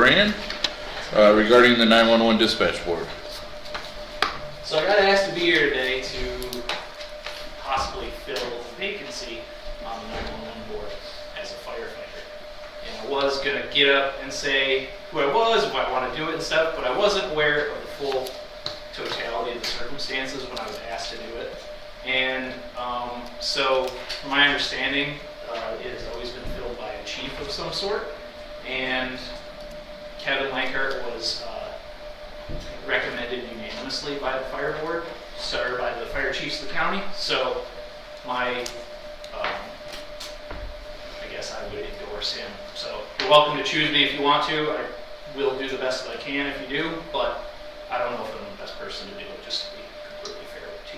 Durand regarding the 911 dispatch board. So I got asked to be here today to possibly fill the vacancy on the 911 board as a firefighter. And I was going to get up and say who I was, if I want to do it and stuff, but I wasn't aware of the full totality of the circumstances when I was asked to do it. And so from my understanding, it has always been filled by a chief of some sort. And Kevin Lankert was recommended unanimously by the fire board, or by the fire chiefs of the county. So I guess I would endorse him. So you're welcome to choose me if you want to. I will do the best that I can if you do, but I don't know if I'm the best person to do it, just to be completely fair to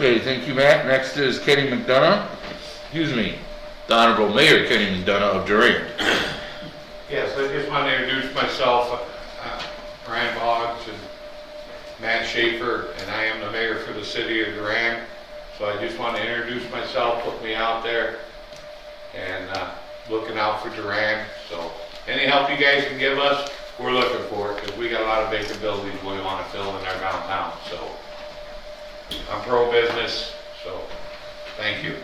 you. Okay, thank you, Matt. Next is Kenny McDonough. Excuse me, the Honorable Mayor Kenny McDonough of Durand. Yes, I just want to introduce myself, Brian Boggs and Matt Schaefer, and I am the mayor for the city of Durand. So I just want to introduce myself, put me out there, and looking out for Durand. So any help you guys can give us, we're looking for it, because we got a lot of vacant buildings we want to fill in our downtown. So I'm pro-business, so thank you.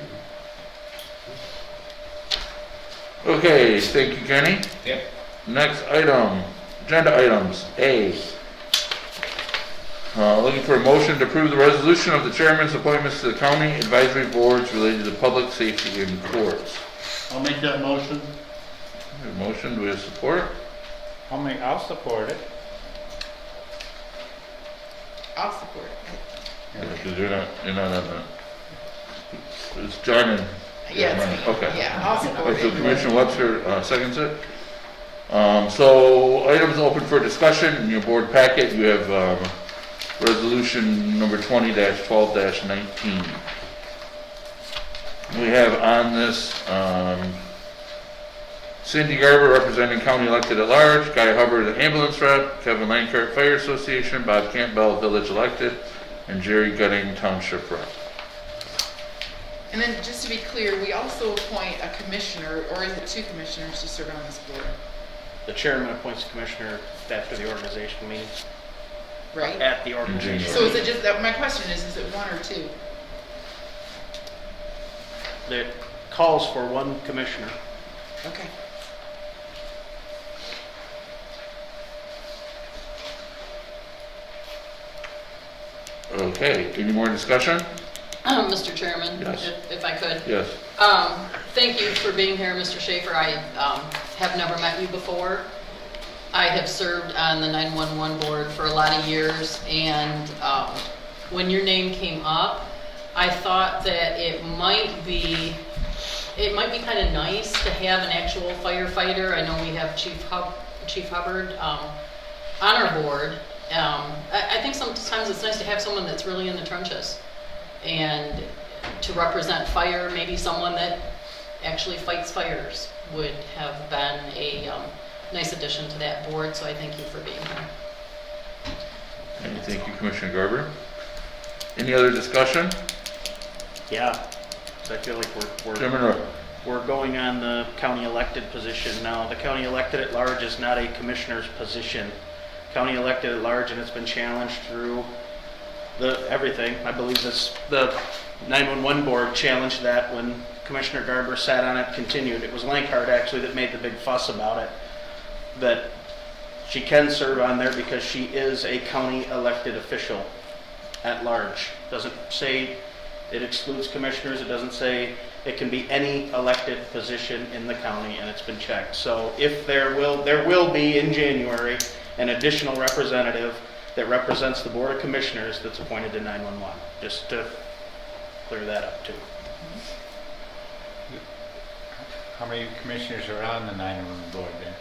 Okay, thank you, Kenny. Yep. Next item, agenda items. A, looking for a motion to approve the resolution of the chairman's appointments to the county advisory boards related to public safety in courts. I'll make that motion. We have a motion, do we have support? I'll support it. I'll support it. Because you're not on the, it's John and. Yeah, it's me. Okay. Yeah, I'll support Okay, so it. Commissioner Webster seconds it. So items open for discussion. In your board packet, you have resolution number 20-12-19. We have on this Cindy Garber representing county elected at large, Guy Hubbard, the ambulance rep, Kevin Lankert, Fire Association, Bob Campbell, village elected, and Jerry Gutting, township rep. And then just to be clear, we also appoint a commissioner, or is it two commissioners to serve on this board, The chairman appoints a commissioner after the organization meets. right? At the organization. So is it just, my question is it one or two? It calls for one commissioner. Okay. Okay, any more discussion? Mr. Chairman, Yes. if I could. Yes. Thank you for being here, Mr. Schaefer. I have never met you before. I have served on the 911 board for a lot of years, and when your name came up, I thought that it might be kind of nice to have an actual firefighter. I know we have Chief Hubbard on our board. I think sometimes it's nice to have someone that's really in the trenches and to represent fire. Maybe someone that actually fights fires would have been a nice addition to that board, so I thank you for being here. And thank you, Commissioner Garber. Any other discussion? Yeah, so I feel like Chairman Rowe. we're going on the county elected position now. The county elected at large is not a commissioner's position. County elected at large, and it's been challenged through everything. I believe the 911 board challenged that when Commissioner Garber sat on it, continued. It was Lankard actually that made the big fuss about it, that she can serve on there because she is a county elected official at large. Doesn't say it excludes commissioners. It doesn't say it can be any elected position in the county, and it's been checked. So if there will be in January an additional representative that represents the Board of Commissioners that's appointed to 911, just to clear that up too. How many commissioners are on the 911 board then?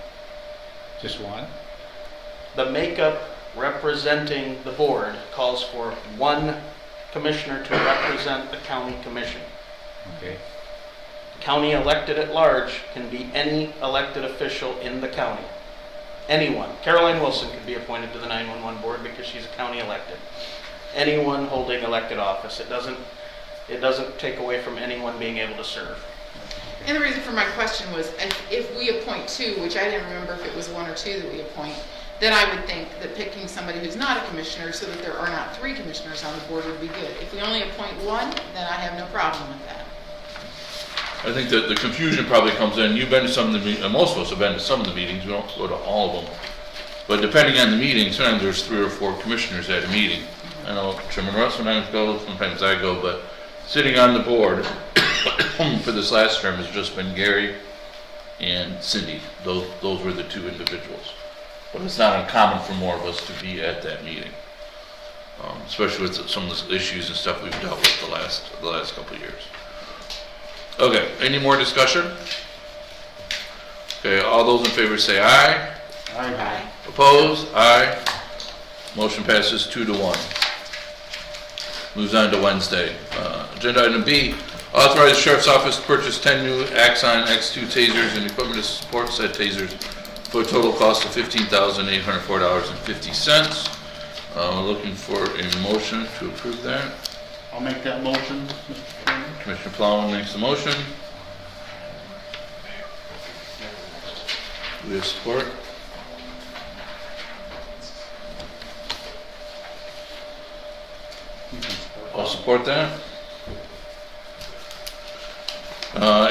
Just one? The makeup representing the board calls for one commissioner to represent the county commission. Okay. County elected at large can be any elected official in the county. Anyone. Caroline Wilson could be appointed to the 911 board because she's a county elected. Anyone holding elected office. It doesn't take away from anyone being able to serve. And the reason for my question was, if we appoint two, which I didn't remember if it was one or two that we appoint, then I would think that picking somebody who's not a commissioner so that there are not three commissioners on the board would be good. If we only appoint one, then I have no problem with that. I think that the confusion probably comes in, you've been to some of the meetings, most of us have been to some of the meetings, we don't go to all of them. But depending on the meeting, sometimes there's 3 or 4 commissioners at a meeting. I know Chairman Russ sometimes goes, sometimes I go, but sitting on the board for this last term has just been Gary and Cindy. Those were the 2 individuals. But it's not uncommon for more of us to be at that meeting. Especially with some of the issues and stuff we've dealt with the last couple of years. Okay, any more discussion? Okay, all those in favor say aye. Aye. Opposed? Aye. Motion passes 2-1. Moves on to Wednesday. Agenda item B, authorize the Sheriff's Office to purchase 10 new Axon X2 tasers and equipment to support said tasers for a total cost of $15,804.50. We're looking for a motion to approve that. I'll make that motion, Mr. Chairman. Commissioner Plowman makes the motion. Do we have support? I'll support that.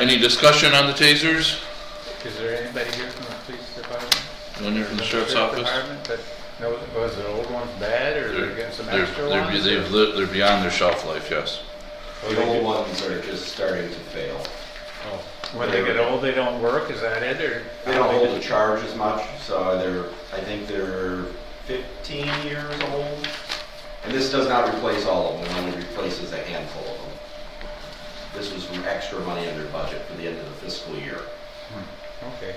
Any discussion on the tasers? Is there anybody here from the police department? Anyone from the sheriff's Sheriff's office? Department that knows, was the old ones bad, or they're getting some extra ones? They're beyond their shelf life, yes. or- The old ones are just starting to fail. Oh, when they get old, they don't work, is that it, or? They don't hold the charge as much, so I think they're 15 years old. And this does not replace all of them, it only replaces a handful of them. This was from extra money in their budget for the end of the fiscal year. Okay.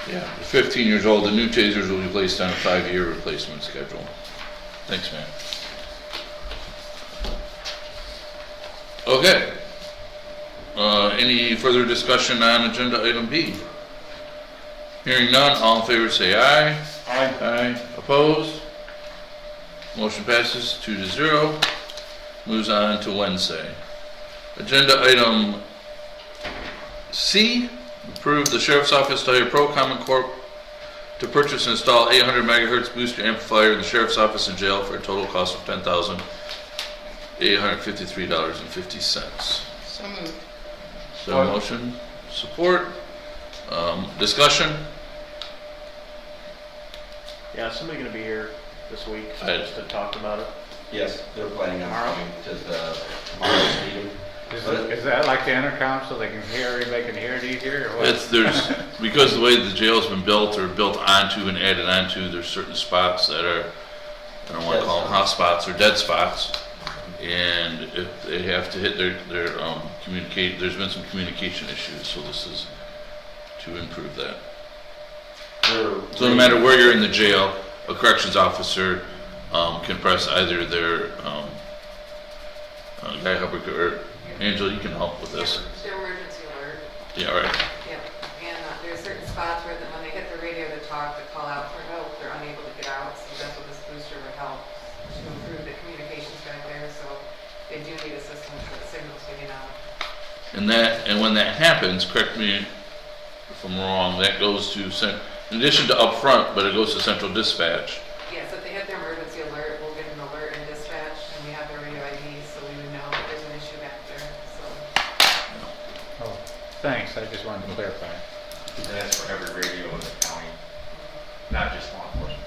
Yeah. They're 15 years old, the new tasers will be placed on a 5-year replacement schedule. Thanks, man. Okay. Any further discussion on agenda item B? Hearing none, all in favor say aye. Aye. Aye. Opposed? Motion passes 2-0. Moves on to Wednesday. Agenda item C, approve the Sheriff's Office to hire Pro Common Corp to purchase and install 800 megahertz booster amplifier in the Sheriff's Office and jail for a total cost of $10,853.50. So moved. So motion, support, discussion? Yeah, is somebody gonna be here this week I- just to talk about it? Yes, they're planning on Tomorrow? coming to the tomorrow's meeting. Is that like the intercom, so they can hear, everybody can hear it easier, or what? Because the way the jail's been built or built onto and added onto, there's certain spots that are, I don't want to call them hot spots or dead spots. And if they have to hit their communicate, there's been some communication issues, so this is to improve that. So no matter where you're in the jail, a corrections officer can press either their Guy Hubbard or Angela, you can help with this. Their emergency alert. Yeah, all right. Yep. And there's certain spots where when they hit the radio to talk, to call out for help, they're unable to get out. So that's what this booster would help to improve the communications back there. So they do need assistance with signals getting out. And when that happens, correct me if I'm wrong, that goes to, in addition to up front, but it goes to central dispatch. Yes, if they hit their emergency alert, we'll get an alert in dispatch, and we have their radio ID, so we would know if there's an issue back there. So Oh, thanks, I just wanted to clarify. And that's for every radio in the county, not just law enforcement.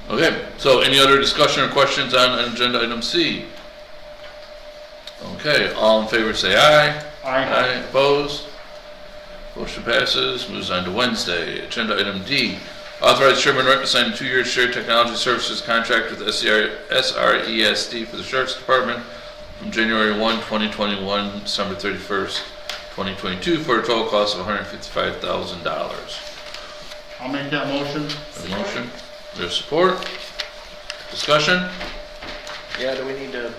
Okay, so any other discussion or questions on agenda item C? Okay, all in favor say aye. Aye. Opposed? Motion passes, moves on to Wednesday. Agenda item D, authorize Chairman Wright to sign a 2-year shared technology services contract with SRESD for the Sheriff's Department from January 1, 2021, December 31st, 2022, for a total cost of $155,000. I'll make that motion. A motion, there's support, discussion? Yeah, do we need to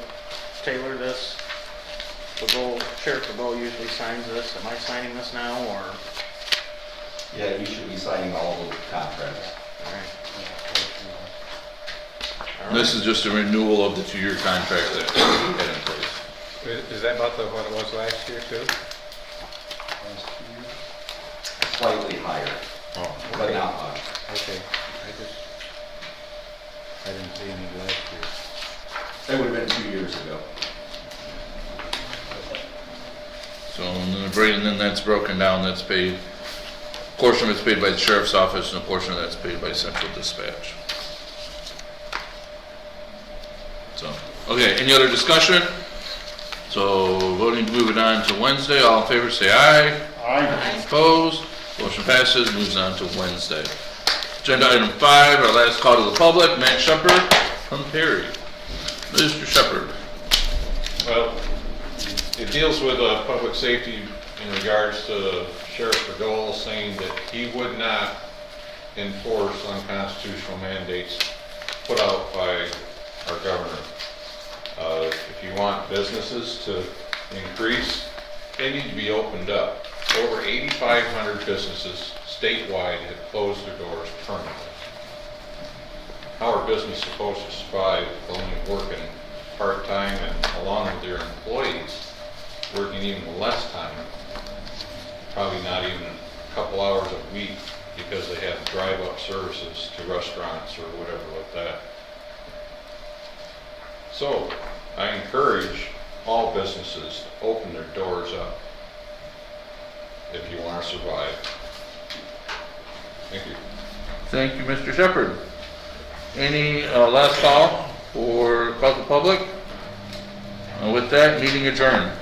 tailor this? Sheriff DeVoe usually signs this. Am I signing this now, or? Yeah, you should be signing all the contracts. All This is just a renewal of the 2-year contract that we had in place. Is that about what it was last year too? Slightly higher, Oh, but not much. okay. I didn't see any last year. It would have been 2 years ago. So, and then that's broken down, that's paid, a portion of it's paid by the sheriff's office and a portion of that's paid by central dispatch. So, okay, any other discussion? So, voting to move it on to Wednesday, all in favor say aye. Aye. Opposed? Motion passes, moves on to Wednesday. Agenda item 5, our last call to the public, Matt Shepard from Perry. Mr. Shepard. Well, it deals with public safety in regards to Sheriff Bergol saying that he would not enforce unconstitutional mandates put out by our governor. If you want businesses to increase, they need to be opened up. Over 8,500 businesses statewide have closed their doors permanently. How are businesses supposed to survive if only working part-time and along with their employees, working even less time, probably not even a couple hours a week because they have drive-up services to restaurants or whatever like that. So I encourage all businesses to open their doors up if you want to survive. Thank you. Thank you, Mr. Shepard. Any last call for call to public? With that, meeting adjourned.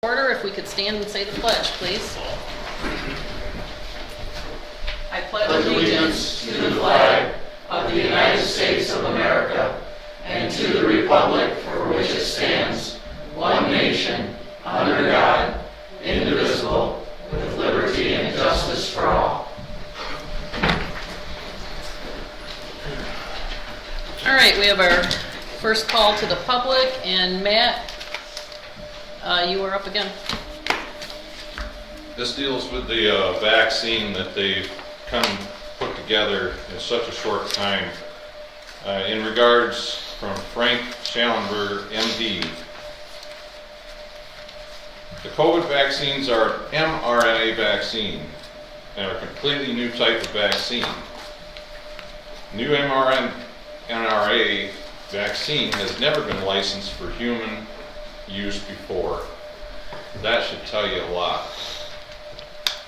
Order, if we could stand and say the pledge, please. I pledge allegiance to the flag of the United States of America and to the republic for which it stands, one nation, under God, indivisible, with liberty and justice for all. All right, we have our first call to the public, and Matt, you are up again. This deals with the vaccine that they've put together in such a short time. In regards from Frank Schallenberger, MD, the COVID vaccines are mRNA vaccine and are a completely new type of vaccine. New mRNA vaccine has never been licensed for human use before. That should tell you a lot.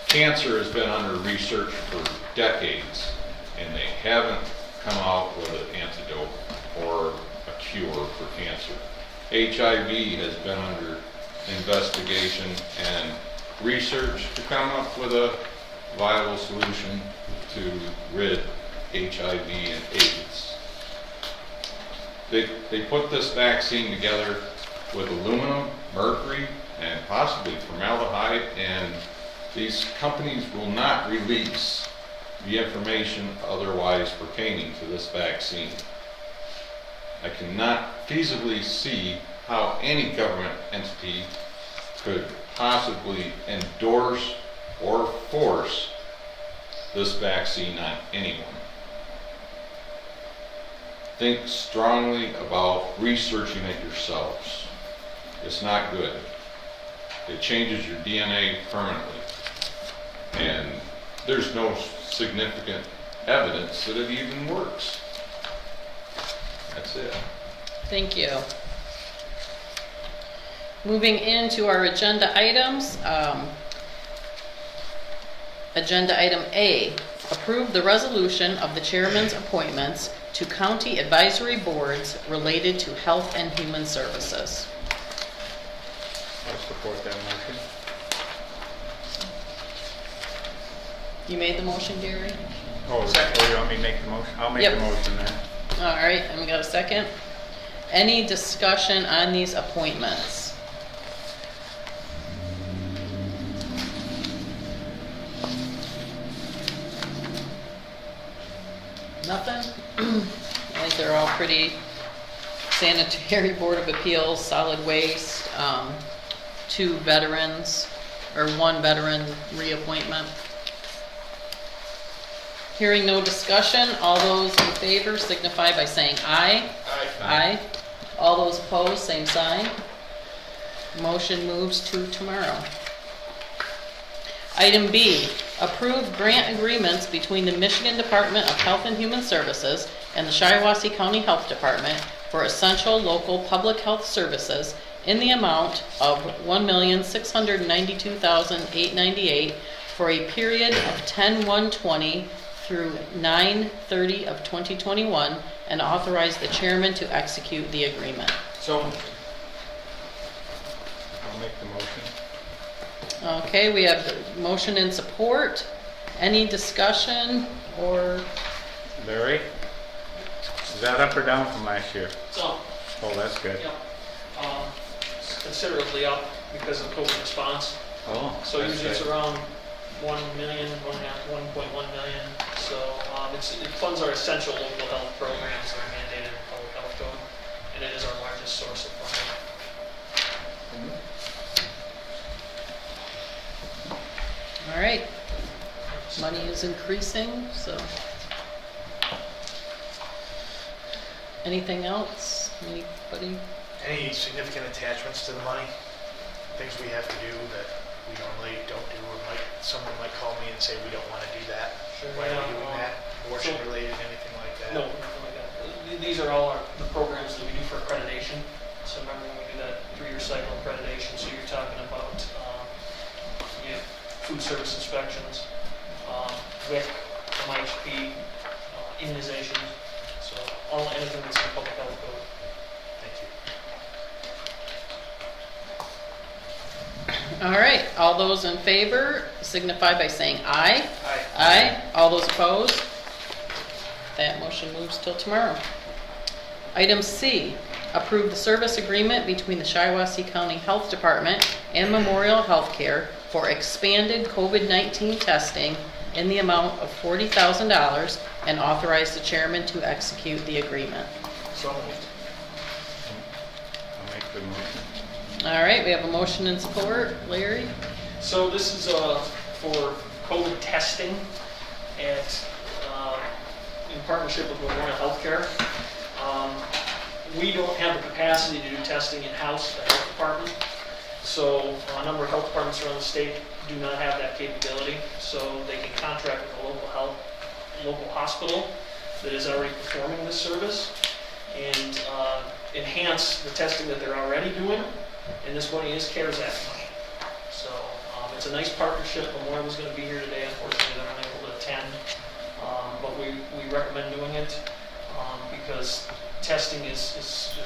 Cancer has been under research for decades, and they haven't come out with an antidote or a cure for cancer. HIV has been under investigation and research to come up with a viable solution to rid HIV and AIDS. They put this vaccine together with aluminum, mercury, and possibly formaldehyde, and these companies will not release the information otherwise pertaining to this vaccine. I cannot feasibly see how any government entity could possibly endorse or force this vaccine on anyone. Think strongly about researching it yourselves. It's not good. It changes your DNA permanently. And there's no significant evidence that it even works. That's it. Thank you. Moving into our agenda items. Agenda item A, approve the resolution of the chairman's appointments to county advisory boards related to health and human services. I support that motion. You made the motion, Gary? Oh, you want me to make the motion? I'll make Yep. the motion then. All right, and we got a second. Any discussion on these appointments? Nothing? I think they're all pretty sanitary, Board of Appeals, solid waste, 2 veterans, or 1 veteran reappointment. Hearing no discussion, all those in favor signify by saying aye. Aye. All those opposed, same sign. Motion moves to tomorrow. Item B, approve grant agreements between the Michigan Department of Health and Human Services and the Shiawassee County Health Department for essential local public health services in the amount of $1,692,898 for a period of 10/1/20 through 9/30 of 2021, and authorize the chairman to execute the agreement. So, I'll make the motion. Okay, we have the motion in support. Any discussion or, Larry? Is that up or down from last year? So, Oh, that's good. considerably up because of COVID response. Oh, So that's usually it's good. around 1 million, 1.1 million. So it funds our essential local health programs that are mandated in the public health code, and it is our largest source of funding. all right. Money is increasing, so. Anything else? Anybody? Any significant attachments to the money? Things we have to do that we normally don't do, or someone might call me and say, we don't want to do that. Sure, Why are we yeah, doing that? Abortion related, anything like that? No, nothing like that. These are all the programs that we do for accreditation. So remember when we do that 3-year cycle accreditation, so you're talking about food service inspections, WIC, MIHP, immunizations, so anything that's in the public health code. Thank you. All right, all those in favor signify by saying aye. Aye. Aye. All those opposed? That motion moves till tomorrow. Item C, approve the service agreement between the Shiawassee County Health Department and Memorial Healthcare for expanded COVID-19 testing in the amount of $40,000, and authorize the chairman to execute the agreement. So moved. I'll make the motion. All right, we have a motion in support. Larry? So this is for COVID testing at, in partnership with Memorial Healthcare. We don't have the capacity to do testing in-house at the health department. So a number of health departments around the state do not have that capability. So they can contract with a local hospital that is already performing this service and enhance the testing that they're already doing. And this money is CARES Act money. So it's a nice partnership. Memorial was going to be here today. Unfortunately, they're unable to attend. But we recommend doing it because testing is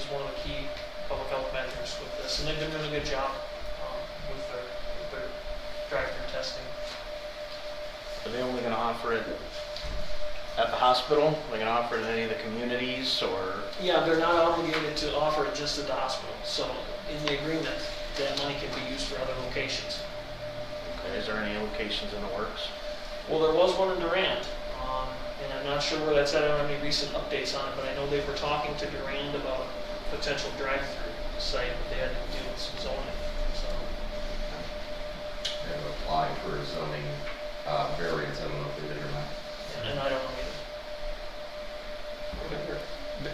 one of the key public health measures with this. And they've done a really good job with their drive-through testing. Are they only going to offer it at the hospital? Are they going to offer it in any of the communities, or? Yeah, they're not obligated to offer it just at the hospital. So in the agreement, that money can be used for other locations. Okay, is there any locations in the works? Well, there was one in Durand, and I'm not sure where that's at. I don't have any recent updates on it, but I know they were talking to Durand about a potential drive-through site, but they had to deal with some zoning. So. We have a apply for a zoning variance. I don't know if they did or not. And I don't know either.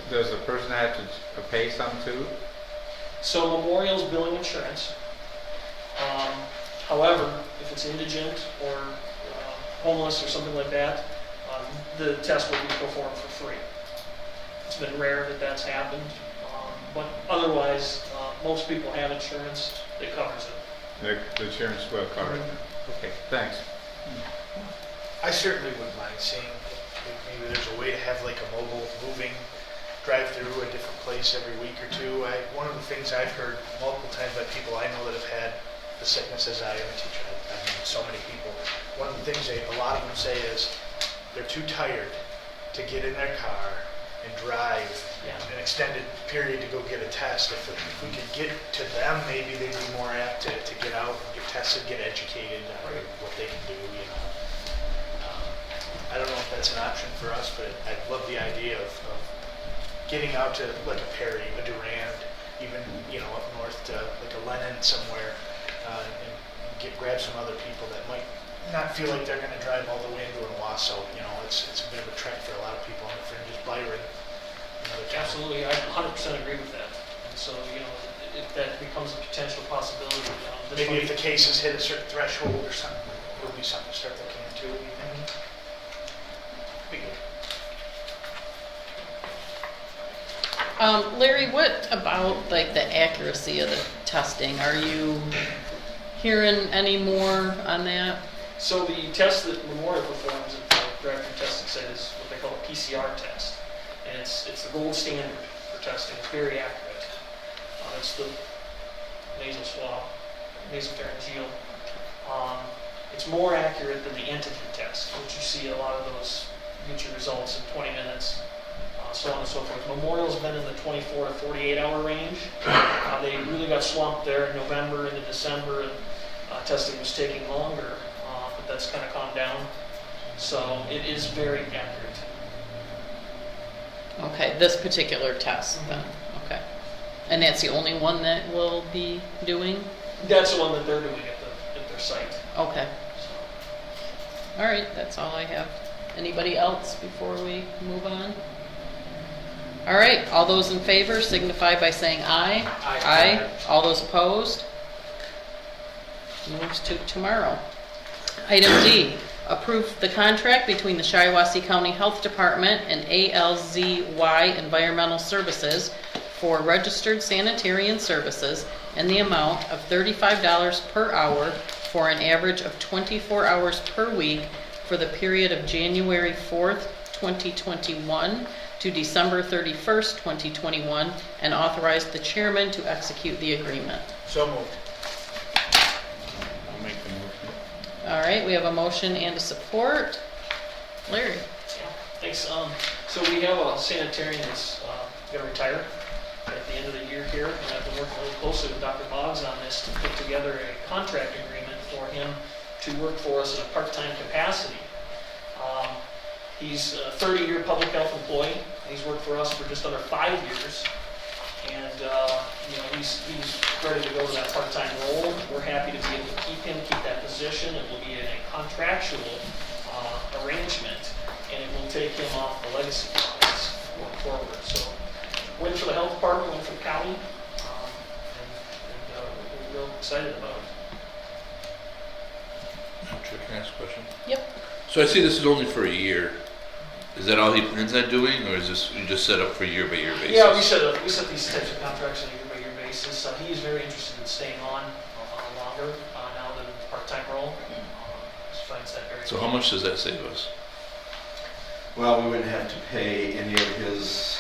Does the person have to pay some too? So Memorial's billing insurance. However, if it's indigent or homeless or something like that, the test will be performed for free. It's been rare that that's happened, but otherwise, most people have insurance that covers it. The insurance will cover it. Okay, thanks. I certainly wouldn't mind seeing if maybe there's a way to have like a mobile moving drive-through a different place every week or two. One of the things I've heard multiple times by people I know that have had the sickness as I am a teacher, I've known so many people. One of the things a lot of them say is they're too tired to get in their car and drive an extended period to go get a test. If we could get to them, maybe they'd be more apt to get out and get tested, get educated on what they can do, you know. I don't know if that's an option for us, but I love the idea of getting out to like a Perry, a Durand, even, you know, up north to like a Lennon somewhere, and grab some other people that might not feel like they're going to drive all the way into Owasso. You know, it's a bit of a trek for a lot of people on the fringes. Byron, another town. Absolutely, I 100% agree with that. And so, you know, if that becomes a potential possibility. Maybe if the cases hit a certain threshold or something, it would be something to start looking into. Be good. Larry, what about like the accuracy of the testing? Are you hearing any more on that? So the test that Memorial performs at the drive-through testing site is what they call a PCR test. And it's the gold standard for testing. It's very accurate. It's the nasal swab, nasopharyngeal. It's more accurate than the antigen test, which you see a lot of those get your results in 20 minutes, so on and so forth. Memorial's been in the 24 to 48 hour range. They really got swamped there in November into December, and testing was taking longer, but that's kind of calmed down. So it is very accurate. Okay, this particular test then, okay. And that's the only one that we'll be doing? That's the one that they're doing at their site. Okay. All right, that's all I have. Anybody else before we move on? All right, all those in favor signify by saying aye. Aye. All those opposed? Moves to tomorrow. Item D, approve the contract between the Shiawassee County Health Department and ALZY Environmental Services for registered sanitarian services in the amount of $35 per hour for an average of 24 hours per week for the period of January 4th, 2021 to December 31st, 2021, and authorize the chairman to execute the agreement. So moved. I'll make the motion. All right, we have a motion and a support. Larry? Yeah, thanks. So we have a sanitarian that's going to retire at the end of the year here, and I've been working really closely with Dr. Boggs on this to put together a contract agreement for him to work for us in a part-time capacity. He's a 30-year public health employee. He's worked for us for just under 5 years, and you know, he's ready to go to that part-time role. We're happy to be able to keep him, keep that position. It will be in a contractual arrangement, and it will take him off the legacy funds going forward. So, win for the health department, win for the county, and we're real excited about it. Can I ask a question? Yep. So I see this is only for a year. Is that all he plans on doing, or is this you just set up for year-by-year basis? Yeah, we set these types of contracts on a year-by-year basis. He's very interested in staying on longer now than the part-time role. Just finds that very. So how much does that save us? Well, we wouldn't have to pay any of his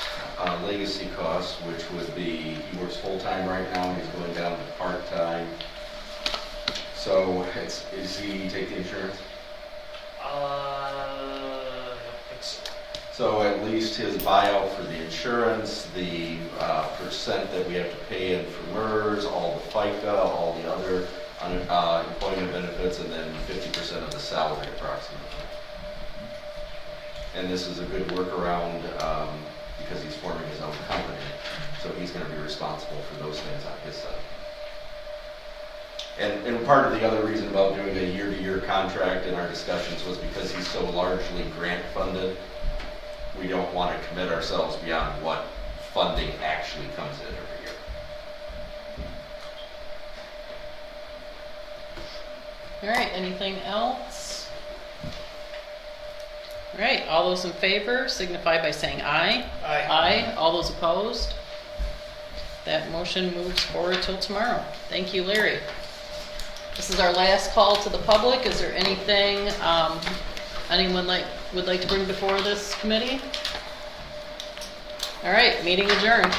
legacy costs, which would be, he works full-time right now, he's going down to part-time. So, does he take the insurance? I don't think so. So at least his buyout for the insurance, the percent that we have to pay in for MERS, all the FICA, all the other employment benefits, and then 50% of the salary approximately. And this is a good workaround because he's forming his own company, so he's going to be responsible for those things on his side. And part of the other reason about doing a year-to-year contract in our discussions was because he's so largely grant-funded, we don't want to commit ourselves beyond what funding actually comes in every year. All right, anything else? All right, all those in favor signify by saying aye. Aye. Aye, all those opposed? That motion moves forward till tomorrow. Thank you, Larry. This is our last call to the public. Is there anything anyone would like to bring before this committee? All right, meeting adjourned.